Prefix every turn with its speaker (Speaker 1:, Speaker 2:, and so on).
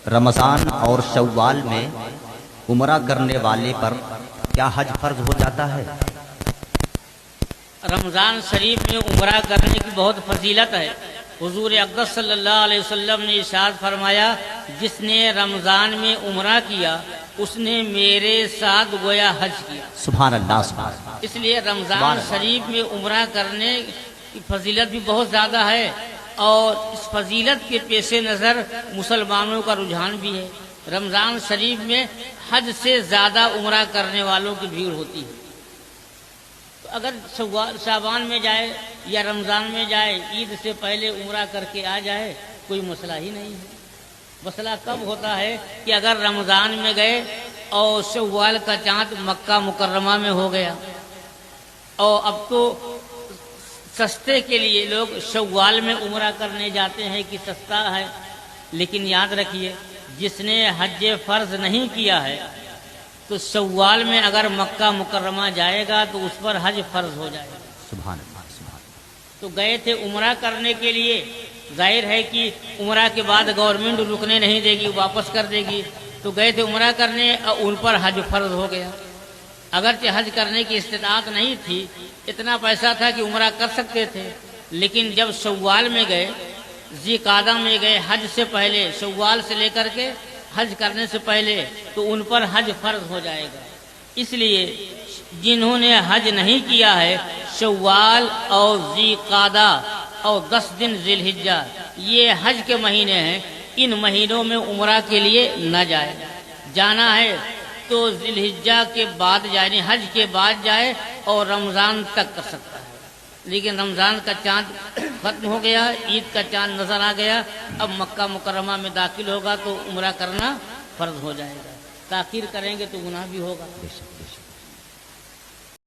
Speaker 1: رمضان اور شوال میں عمرہ کرنے والے پر کیا حج فرض ہو جاتا ہے؟
Speaker 2: رمضان شریف میں عمرہ کرنے کی بہت فضیلت ہے۔ حضور اقدس صلی اللہ علیہ وسلم نے ارشاد فرمایا، جس نے رمضان میں عمرہ کیا اس نے میرے ساتھ گویا حج کیا۔
Speaker 1: سبحان اللہ، سبحان اللہ۔
Speaker 2: اس لیے رمضان شریف میں عمرہ کرنے کی فضیلت بھی بہت زیادہ ہے، اور اس فضیلت کے پیش نظر مسلمانوں کا رجحان بھی ہے۔ رمضان شریف میں حج سے زیادہ عمرہ کرنے والوں کی بھیڑ ہوتی ہے۔ تو اگر شعبان میں جائے یا رمضان میں جائے، عید سے پہلے عمرہ کر کے آ جائے، کوئی مسئلہ ہی نہیں ہے۔ مسئلہ کب ہوتا ہے کہ اگر رمضان میں گئے اور شوال کا چاند مکہ مکرمہ میں ہو گیا، اور اب تو سستے کے لیے لوگ شوال میں عمرہ کرنے جاتے ہیں کہ سستا ہے، لیکن یاد رکھیے جس نے حج فرض نہیں کیا ہے تو شوال میں اگر مکہ مکرمہ جائے گا تو اس پر حج فرض ہو جائے گا۔
Speaker 1: سبحان اللہ، سبحان اللہ۔
Speaker 2: تو گئے تھے عمرہ کرنے کے لیے، ظاہر ہے کہ عمرہ کے بعد گورنمنٹ رکنے نہیں دے گی، واپس کر دے گی، تو گئے تھے عمرہ کرنے اور ان پر حج فرض ہو گیا۔ اگرچہ حج کرنے کی استطاعت نہیں تھی، اتنا پیسہ تھا کہ عمرہ کر سکتے تھے، لیکن جب شوال میں گئے، ذی قعدہ میں گئے حج سے پہلے، شوال سے لے کر کے حج کرنے سے پہلے، تو ان پر حج فرض ہو جائے گا۔ اس لیے جنہوں نے حج نہیں کیا ہے، شوال اور ذی قعدہ اور 10 دن ذی الحجہ یہ حج کے مہینے ہیں، ان مہینوں میں عمرہ کے لیے نہ جائے۔ جانا ہے تو ذی الحجہ کے بعد جائے، یعنی حج کے بعد جائے اور رمضان تک کر سکتا ہے، لیکن رمضان کا چاند ختم ہو گیا، عید کا چاند نظر آ گیا، اب مکہ مکرمہ میں داخل ہوگا تو عمرہ کرنا فرض ہو جائے گا۔ تاخیر کریں گے تو گناہ بھی ہوگا۔
Speaker 1: بے شک، بے شک۔